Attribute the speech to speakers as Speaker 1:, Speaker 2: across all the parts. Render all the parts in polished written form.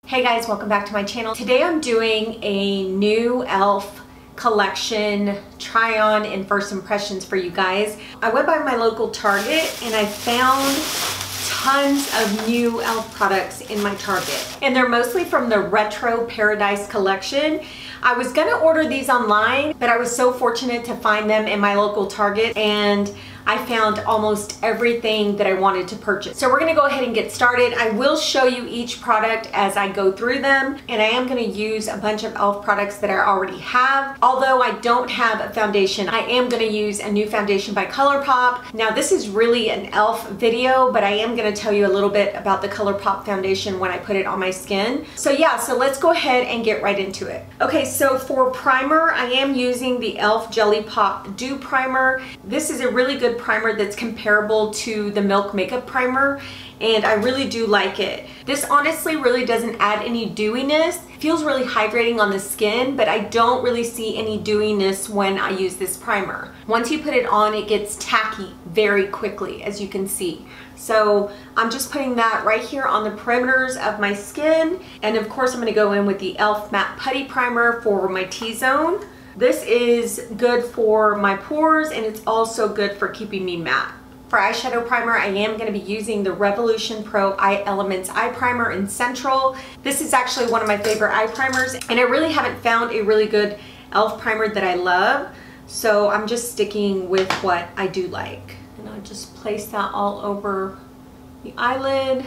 Speaker 1: Hey guys, welcome back to my channel. Today I'm doing a new e.l.f. collection try on and first impressions for you guys. I went by my local Target and I found tons of new e.l.f. products in my Target. And they're mostly from the Retro Paradise collection. I was gonna order these online, but I was so fortunate to find them in my local Target and I found almost everything that I wanted to purchase. So we're gonna go ahead and get started. I will show you each product as I go through them, and I am gonna use a bunch of e.l.f. products that I already have. Although I don't have a foundation, I am gonna use a new foundation by Colourpop. Now this is really an e.l.f. video, but I am gonna tell you a little bit about the Colourpop foundation when I put it on my skin. So yeah, so let's go ahead and get right into it. Okay, so for primer, I am using the e.l.f. Jelly Pop Dew Primer. This is a really good primer that's comparable to the Milk Makeup Primer, and I really do like it. This honestly really doesn't add any dewiness. It feels really hydrating on the skin, but I don't really see any dewiness when I use this primer. Once you put it on, it gets tacky very quickly, as you can see. So I'm just putting that right here on the perimeters of my skin, and of course I'm going to go in with the e.l.f. Matte Putty Primer for my T-zone. This is good for my pores, and it's also good for keeping me matte. For eyeshadow primer, I am going to be using the Revolution Pro Eye Elements Eye Primer in Central. This is actually one of my favorite eye primers, and I really haven't found a really good e.l.f. primer that I love, so I'm just sticking with what I do like. And I'll just place that all over the eyelid.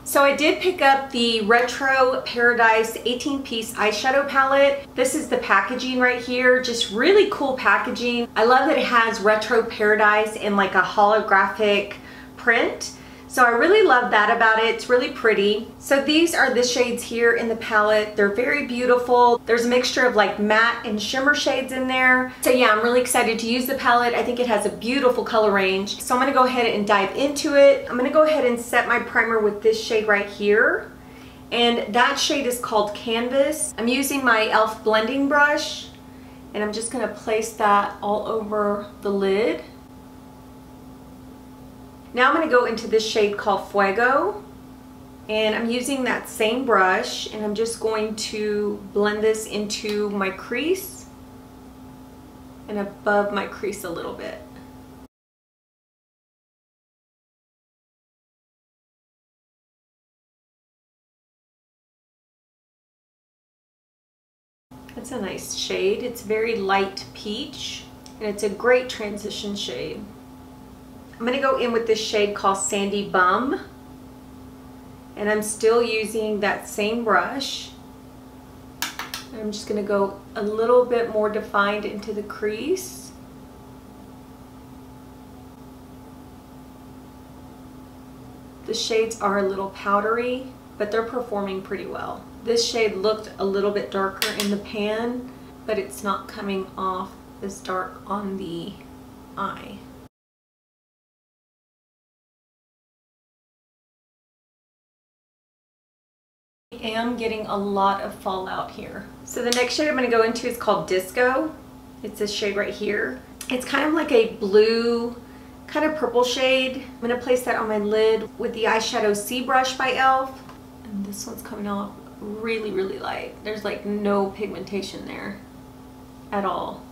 Speaker 1: So I did pick up the Retro Paradise 18-piece eyeshadow palette. This is the packaging right here, just really cool packaging. I love that it has Retro Paradise in like a holographic print. So I really love that about it. It's really pretty. So these are the shades here in the palette. They're very beautiful. There's a mixture of like matte and shimmer shades in there. So yeah, I'm really excited to use the palette. I think it has a beautiful color range. So I'm gonna go ahead and dive into it. I'm gonna go ahead and set my primer with this shade right here. And that shade is called Canvas. I'm using my e.l.f. blending brush, and I'm just gonna place that all over the lid. Now I'm going to go into this shade called Fuego, and I'm using that same brush, and I'm just going to blend this into my crease and above my crease a little bit. That's a nice shade. It's very light peach, and it's a great transition shade. I'm going to go in with this shade called Sandy Bum, and I'm still using that same brush. I'm just going to go a little bit more defined into the crease. The shades are a little powdery, but they're performing pretty well. This shade looked a little bit darker in the pan, but it's not coming off as dark on the eye. I am getting a lot of fallout here. So the next shade I'm going to go into is called Disco. It's this shade right here. It's kind of like a blue, kind of purple shade. I'm going to place that on my lid with the eyeshadow C brush by e.l.f. And this one's coming off really, really light. There's like no pigmentation there at all.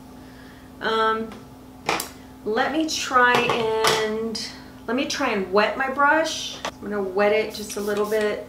Speaker 1: Let me try and wet my brush. I'm going to wet it just a little bit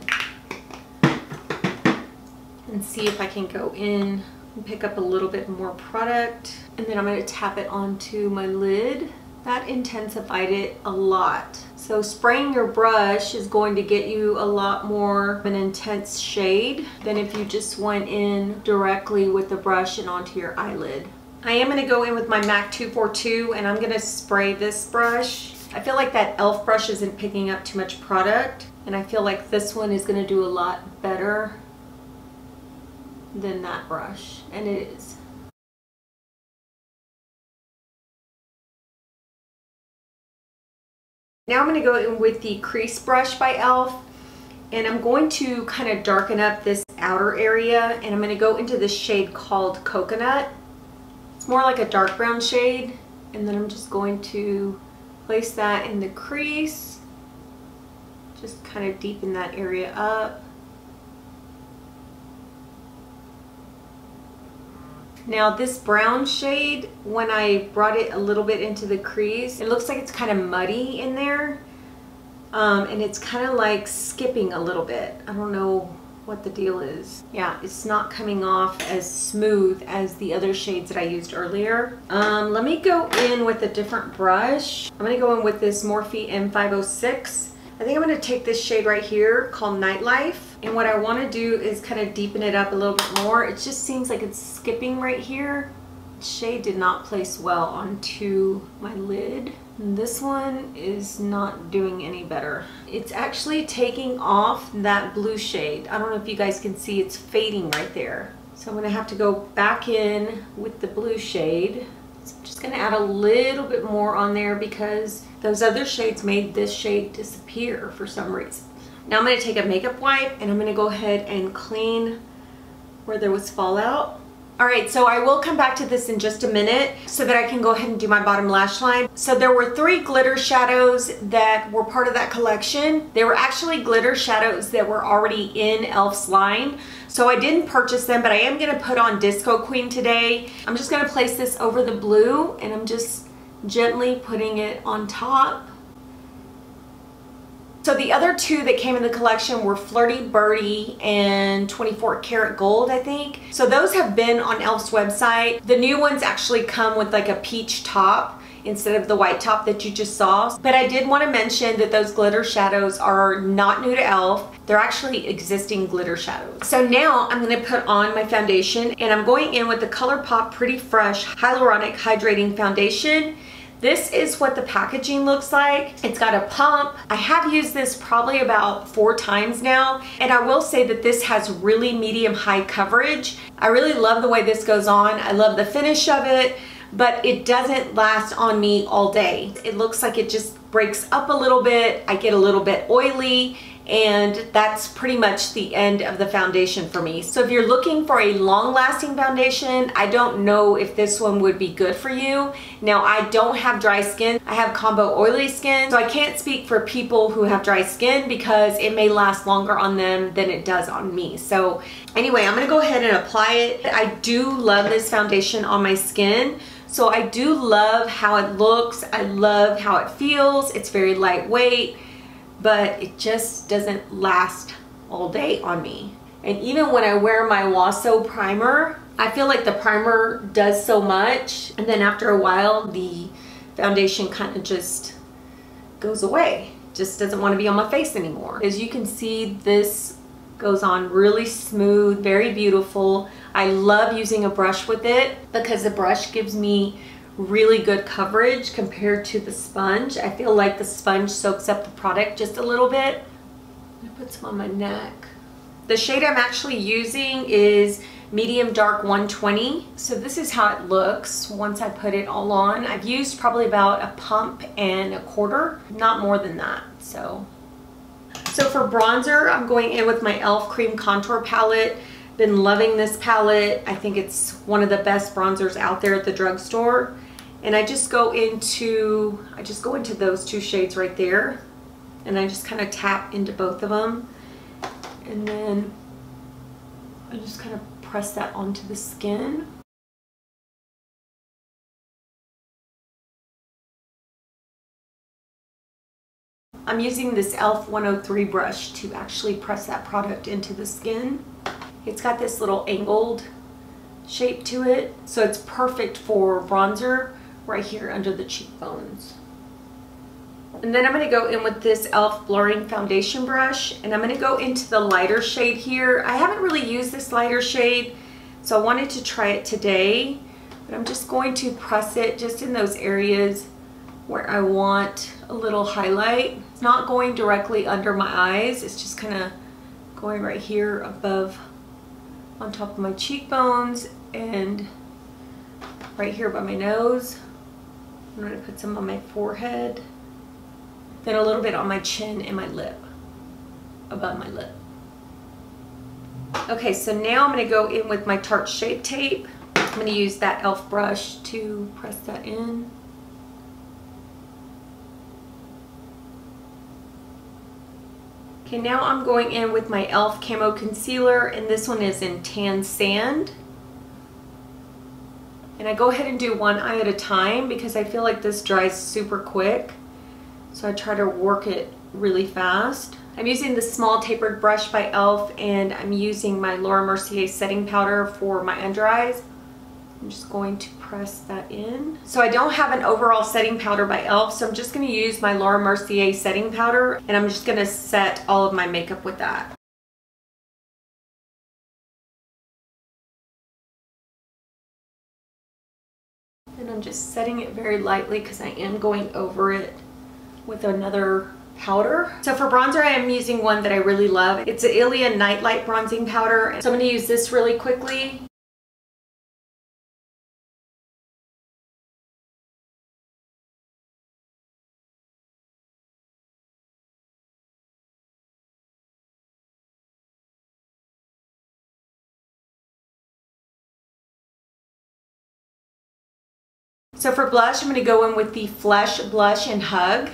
Speaker 1: and see if I can go in and pick up a little bit more product. And then I'm going to tap it onto my lid. That intensified it a lot. So spraying your brush is going to get you a lot more of an intense shade than if you just went in directly with the brush and onto your eyelid. I am going to go in with my MAC 242, and I'm going to spray this brush. I feel like that e.l.f. brush isn't picking up too much product, and I feel like this one is going to do a lot better than that brush, and it is. Now I'm going to go in with the crease brush by e.l.f. and I'm going to kind of darken up this outer area, and I'm going to go into this shade called Coconut. It's more like a dark brown shade, and then I'm just going to place that in the crease, just kind of deepen that area up. Now this brown shade, when I brought it a little bit into the crease, it looks like it's kind of muddy in there. And it's kind of like skipping a little bit. I don't know what the deal is. Yeah, it's not coming off as smooth as the other shades that I used earlier. Let me go in with a different brush. I'm gonna go in with this Morphe M506. I think I'm gonna take this shade right here called Nightlife. And what I wanna do is kind of deepen it up a little bit more. It just seems like it's skipping right here. The shade did not place well onto my lid. And this one is not doing any better. It's actually taking off that blue shade. I don't know if you guys can see, it's fading right there. So I'm gonna have to go back in with the blue shade. So I'm just gonna add a little bit more on there because those other shades made this shade disappear for some reason. Now I'm gonna take a makeup wipe and I'm gonna go ahead and clean where there was fallout. All right, so I will come back to this in just a minute so that I can go ahead and do my bottom lash line. So there were 3 glitter shadows that were part of that collection. They were actually glitter shadows that were already in e.l.f.'s line. So I didn't purchase them, but I am gonna put on Disco Queen today. I'm just gonna place this over the blue and I'm just gently putting it on top. So the other 2 that came in the collection were Flirty Birdie and 24 Karat Gold, I think. So those have been on e.l.f.'s website. The new ones actually come with like a peach top instead of the white top that you just saw. But I did want to mention that those glitter shadows are not new to e.l.f. They're actually existing glitter shadows. So now I'm going to put on my foundation and I'm going in with the Colourpop Pretty Fresh Hyaluronic Hydrating Foundation. This is what the packaging looks like. It's got a pump. I have used this probably about 4 times now, and I will say that this has really medium-high coverage. I really love the way this goes on. I love the finish of it, but it doesn't last on me all day. It looks like it just breaks up a little bit. I get a little bit oily, and that's pretty much the end of the foundation for me. So if you're looking for a long-lasting foundation, I don't know if this one would be good for you. Now, I don't have dry skin. I have combo oily skin, so I can't speak for people who have dry skin because it may last longer on them than it does on me. So anyway, I'm gonna go ahead and apply it. I do love this foundation on my skin. So I do love how it looks. I love how it feels. It's very lightweight, but it just doesn't last all day on me. And even when I wear my Waso primer, I feel like the primer does so much, and then after a while the foundation kind of just goes away. Just doesn't want to be on my face anymore. As you can see, this goes on really smooth, very beautiful. I love using a brush with it because the brush gives me really good coverage compared to the sponge. I feel like the sponge soaks up the product just a little bit. I'm gonna put some on my neck. The shade I'm actually using is medium dark 120. So this is how it looks once I put it all on. I've used probably about a pump and a quarter, not more than that. So for bronzer, I'm going in with my e.l.f. Cream Contour Palette. Been loving this palette. I think it's one of the best bronzers out there at the drugstore. And I just go into those 2 shades right there, and I just kind of tap into both of them, and then I just kind of press that onto the skin. I'm using this e.l.f. 103 brush to actually press that product into the skin. It's got this little angled shape to it, so it's perfect for bronzer right here under the cheekbones. And then I'm going to go in with this e.l.f. blurring foundation brush, and I'm going to go into the lighter shade here. I haven't really used this lighter shade, so I wanted to try it today, but I'm just going to press it just in those areas where I want a little highlight. It's not going directly under my eyes, it's just kind of going right here above on top of my cheekbones and right here by my nose. I'm going to put some on my forehead, then a little bit on my chin and my lip, above my lip. Okay, so now I'm going to go in with my Tarte Shape Tape. I'm going to use that e.l.f. brush to press that in. Okay, now I'm going in with my e.l.f. Camo Concealer, and this one is in Tan Sand. And I go ahead and do one eye at a time because I feel like this dries super quick. So I try to work it really fast. I'm using the small tapered brush by e.l.f. and I'm using my Laura Mercier setting powder for my under eyes. I'm just going to press that in. So I don't have an overall setting powder by e.l.f. so I'm just going to use my Laura Mercier setting powder and I'm just going to set all of my makeup with that. And I'm just setting it very lightly because I am going over it with another powder. So for bronzer, I am using one that I really love. It's an Ilia Nightlight bronzing powder. So I'm going to use this really quickly. So for blush, I'm going to go in with the Flesh Blush and Hug.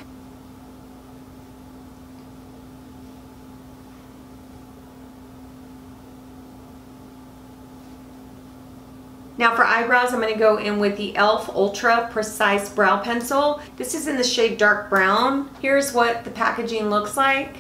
Speaker 1: Now for eyebrows, I'm going to go in with the e.l.f. Ultra Precise Brow Pencil. This is in the shade Dark Brown. Here's what the packaging looks like.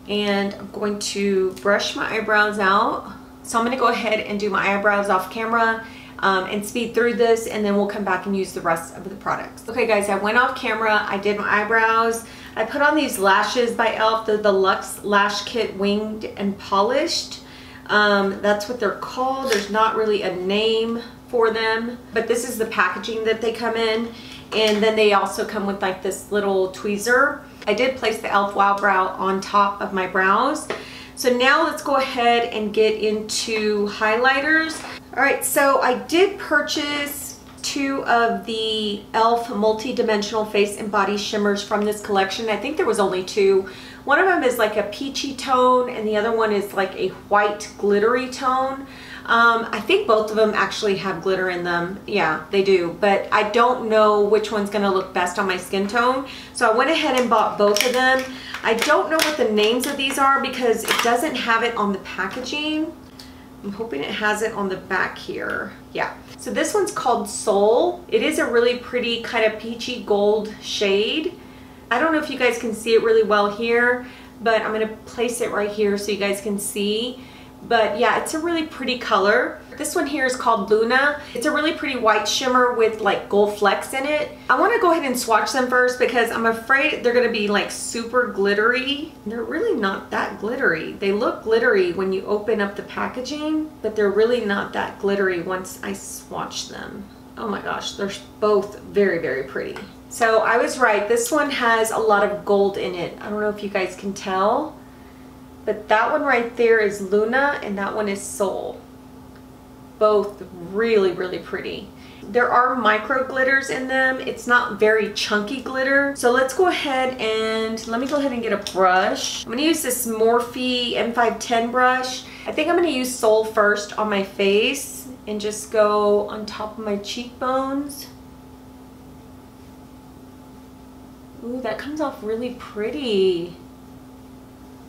Speaker 1: And I'm going to brush my eyebrows out. So I'm going to go ahead and do my eyebrows off camera and speed through this, and then we'll come back and use the rest of the products. Okay guys, I went off camera, I did my eyebrows. I put on these lashes by e.l.f. They're the Luxe Lash Kit Winged and Polished. That's what they're called. There's not really a name for them, but this is the packaging that they come in. And then they also come with like this little tweezer. I did place the e.l.f. Wow Brow on top of my brows. So now let's go ahead and get into highlighters. All right, so I did purchase 2 of the e.l.f. Multi-Dimensional Face and Body Shimmers from this collection. I think there was only 2. One of them is like a peachy tone and the other one is like a white glittery tone. I think both of them actually have glitter in them. Yeah, they do, but I don't know which one's gonna look best on my skin tone. So I went ahead and bought both of them. I don't know what the names of these are because it doesn't have it on the packaging. I'm hoping it has it on the back here. Yeah, so this one's called Soul. It is a really pretty kind of peachy gold shade. I don't know if you guys can see it really well here, but I'm gonna place it right here so you guys can see. But yeah, it's a really pretty color. This one here is called Luna. It's a really pretty white shimmer with like gold flecks in it. I want to go ahead and swatch them first because I'm afraid they're going to be like super glittery. They're really not that glittery. They look glittery when you open up the packaging, but they're really not that glittery once I swatch them. Oh my gosh, they're both very, very pretty. So I was right. This one has a lot of gold in it. I don't know if you guys can tell, but that one right there is Luna and that one is Soul. Both really, really pretty. There are micro glitters in them. It's not very chunky glitter. So let's go ahead and, let me go ahead and get a brush. I'm gonna use this Morphe M510 brush. I think I'm gonna use Soul first on my face and just go on top of my cheekbones. Ooh, that comes off really pretty.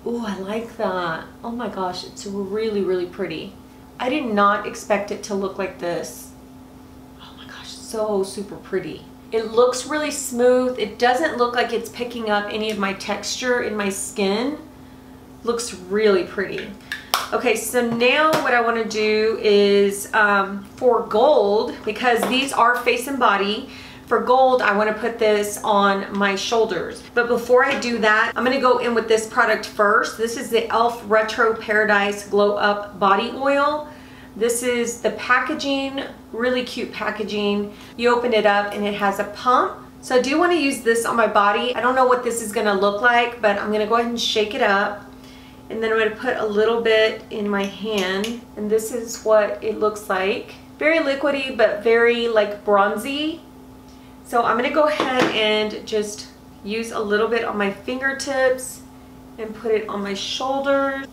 Speaker 1: Ooh, I like that. Oh my gosh, it's really, really pretty. I did not expect it to look like this. Oh my gosh, so super pretty. It looks really smooth. It doesn't look like it's picking up any of my texture in my skin. Looks really pretty. Okay, so now what I want to do is for gold, because these are face and body, for gold, I want to put this on my shoulders. But before I do that, I'm going to go in with this product first. This is the e.l.f. Retro Paradise Glow Up Body Oil. This is the packaging, really cute packaging. You open it up and it has a pump. So I do want to use this on my body. I don't know what this is going to look like, but I'm going to go ahead and shake it up. And then I'm going to put a little bit in my hand. And this is what it looks like. Very liquidy, but very like bronzy. So I'm going to go ahead and just use a little bit on my fingertips and put it on my shoulders.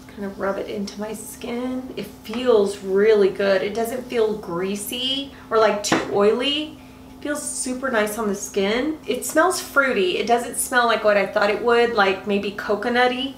Speaker 1: Kind of rub it into my skin. It feels really good. It doesn't feel greasy or like too oily. It feels super nice on the skin. It smells fruity. It doesn't smell like what I thought it would, like maybe coconutty,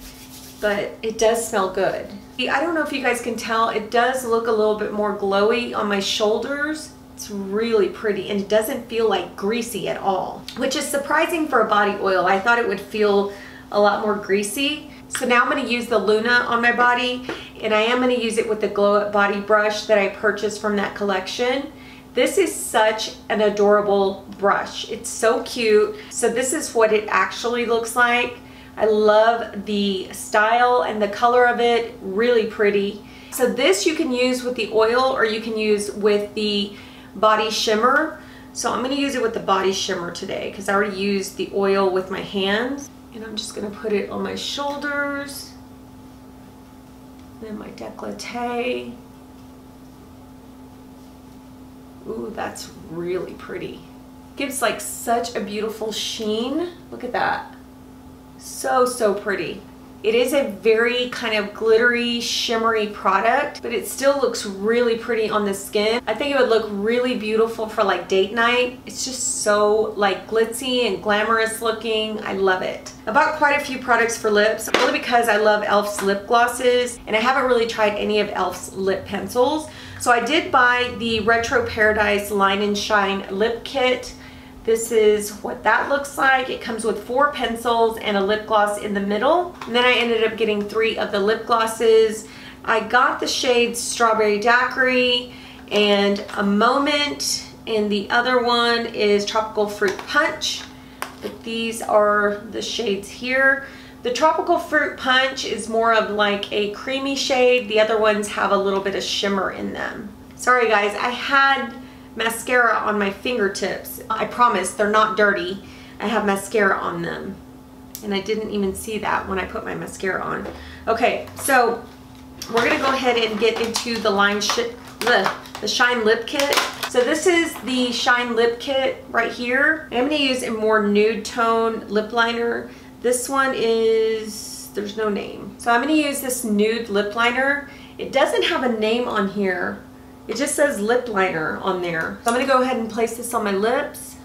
Speaker 1: but it does smell good. I don't know if you guys can tell, it does look a little bit more glowy on my shoulders. It's really pretty and it doesn't feel like greasy at all, which is surprising for a body oil. I thought it would feel a lot more greasy. So now I'm going to use the Luna on my body, and I am going to use it with the Glow Up Body brush that I purchased from that collection. This is such an adorable brush. It's so cute. So this is what it actually looks like. I love the style and the color of it, really pretty. So this you can use with the oil or you can use with the body shimmer. So I'm going to use it with the body shimmer today because I already used the oil with my hands. And I'm just going to put it on my shoulders, then my décolleté. Ooh, that's really pretty. Gives like such a beautiful sheen. Look at that. So pretty. It is a very kind of glittery, shimmery product, but it still looks really pretty on the skin. I think it would look really beautiful for like date night. It's just so like glitzy and glamorous looking. I love it. I bought quite a few products for lips, only because I love e.l.f.'s lip glosses, and I haven't really tried any of e.l.f.'s lip pencils. So I did buy the Retro Paradise Line and Shine lip kit. This is what that looks like. It comes with 4 pencils and a lip gloss in the middle. And then I ended up getting 3 of the lip glosses. I got the shades Strawberry Daiquiri and A Moment, and the other one is Tropical Fruit Punch. But these are the shades here. The Tropical Fruit Punch is more of like a creamy shade. The other ones have a little bit of shimmer in them. Sorry guys, I had mascara on my fingertips. I promise they're not dirty. I have mascara on them, and I didn't even see that when I put my mascara on. Okay, so we're gonna go ahead and get into the Shine Lip Kit. So this is the Shine Lip Kit right here. I'm gonna use a more nude tone lip liner. This one is, there's no name. So I'm gonna use this nude lip liner. It doesn't have a name on here. It just says lip liner on there. So I'm going to go ahead and place this on my lips.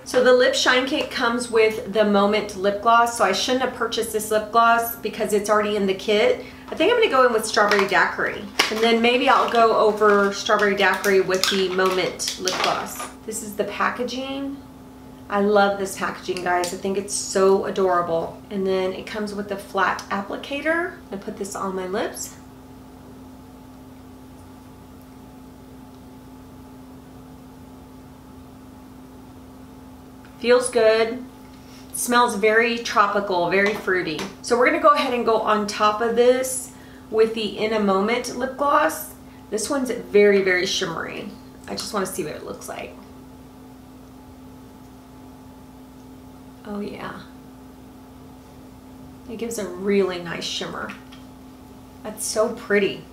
Speaker 1: So the Lip Shine Kit comes with the Moment lip gloss, so I shouldn't have purchased this lip gloss because it's already in the kit. I think I'm going to go in with Strawberry Daiquiri, and then maybe I'll go over Strawberry Daiquiri with the Moment lip gloss. This is the packaging. I love this packaging, guys. I think it's so adorable. And then it comes with a flat applicator. I put this on my lips. Feels good. Smells very tropical, very fruity. So we're gonna go ahead and go on top of this with the In a Moment lip gloss. This one's very shimmery. I just wanna see what it looks like. Oh yeah, it gives a really nice shimmer. That's so pretty.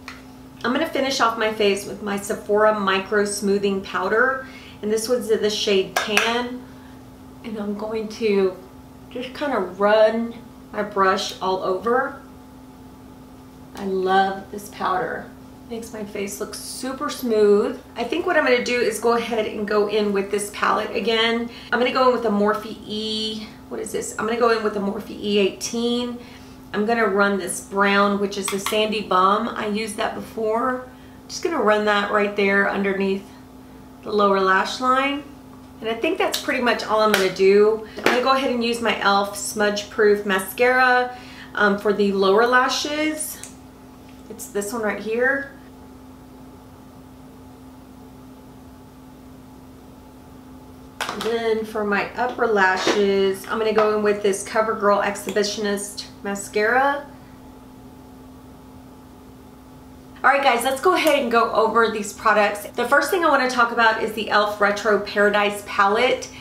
Speaker 1: I'm gonna finish off my face with my Sephora Micro Smoothing Powder, and this was the shade Tan, and I'm going to just kind of run my brush all over. I love this powder. Makes my face look super smooth. I think what I'm going to do is go ahead and go in with this palette again. I'm going to go in with a Morphe E, what is this? I'm going to go in with a Morphe E18. I'm going to run this brown, which is the Sandy Bum. I used that before. Just going to run that right there underneath the lower lash line. And I think that's pretty much all I'm going to do. I'm going to go ahead and use my e.l.f. Smudge Proof Mascara for the lower lashes. It's this one right here. And then for my upper lashes, I'm going to go in with this CoverGirl Exhibitionist Mascara. Alright guys, let's go ahead and go over these products. The first thing I want to talk about is the e.l.f. Retro Paradise palette.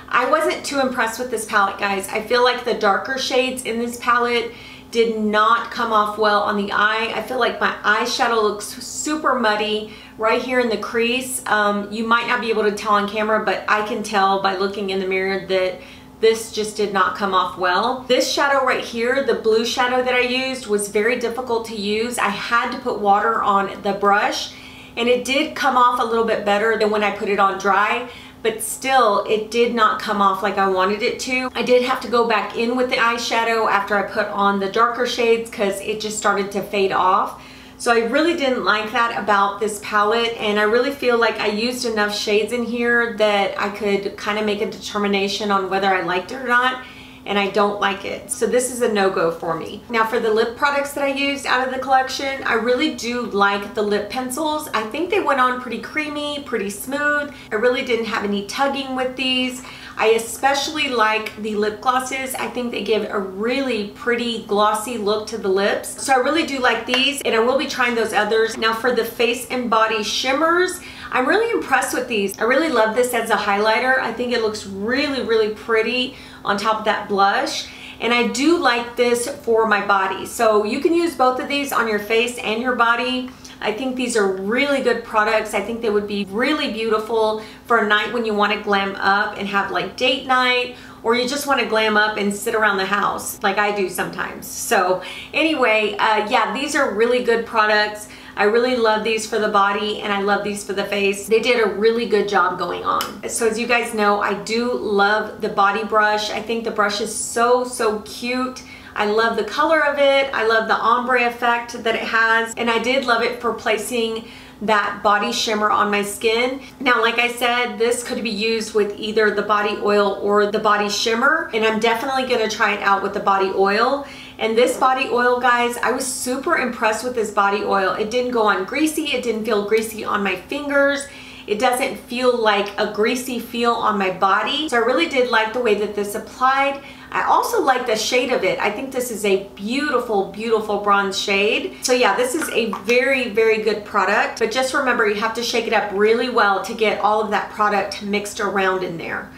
Speaker 1: I wasn't too impressed with this palette, guys. I feel like the darker shades in this palette did not come off well on the eye. I feel like my eyeshadow looks super muddy right here in the crease. You might not be able to tell on camera, but I can tell by looking in the mirror that this just did not come off well. This shadow right here, the blue shadow that I used, was very difficult to use. I had to put water on the brush, and it did come off a little bit better than when I put it on dry, but still it did not come off like I wanted it to. I did have to go back in with the eyeshadow after I put on the darker shades because it just started to fade off. So I really didn't like that about this palette, and I really feel like I used enough shades in here that I could kind of make a determination on whether I liked it or not, and I don't like it. So this is a no-go for me. Now for the lip products that I used out of the collection, I really do like the lip pencils. I think they went on pretty creamy, pretty smooth. I really didn't have any tugging with these. I especially like the lip glosses. I think they give a really pretty glossy look to the lips. So I really do like these, and I will be trying those others. Now for the face and body shimmers, I'm really impressed with these. I really love this as a highlighter. I think it looks really, really pretty on top of that blush. And I do like this for my body. So you can use both of these on your face and your body. I think these are really good products. I think they would be really beautiful for a night when you want to glam up and have like date night, or you just want to glam up and sit around the house like I do sometimes. So anyway, yeah, these are really good products. I really love these for the body, and I love these for the face. They did a really good job going on. So as you guys know, I do love the body brush. I think the brush is so, so cute. I love the color of it. I love the ombre effect that it has, and I did love it for placing that body shimmer on my skin. Now, like I said, this could be used with either the body oil or the body shimmer, and I'm definitely gonna try it out with the body oil. And this body oil, guys, I was super impressed with this body oil. It didn't go on greasy. It didn't feel greasy on my fingers. It doesn't feel like a greasy feel on my body. So I really did like the way that this applied. I also like the shade of it. I think this is a beautiful, beautiful bronze shade. So yeah, this is a very, very good product. But just remember, you have to shake it up really well to get all of that product mixed around in there.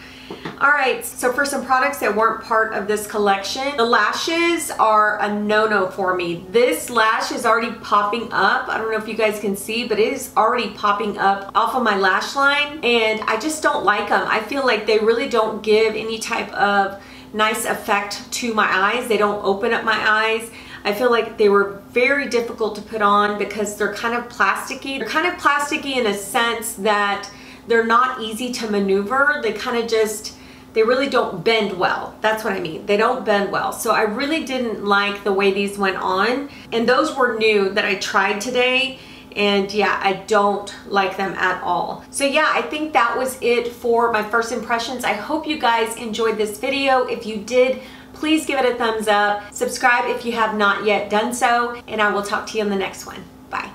Speaker 1: All right, so for some products that weren't part of this collection, the lashes are a no-no for me. This lash is already popping up. I don't know if you guys can see, but it is already popping up off of my lash line, and I just don't like them. I feel like they really don't give any type of nice effect to my eyes. They don't open up my eyes. I feel like they were very difficult to put on because they're kind of plasticky. They're kind of plasticky in a sense that they're not easy to maneuver. They kind of just, they really don't bend well. That's what I mean. They don't bend well. So I really didn't like the way these went on. And those were new that I tried today. And yeah, I don't like them at all. So yeah, I think that was it for my first impressions. I hope you guys enjoyed this video. If you did, please give it a thumbs up. Subscribe if you have not yet done so. And I will talk to you in the next one. Bye.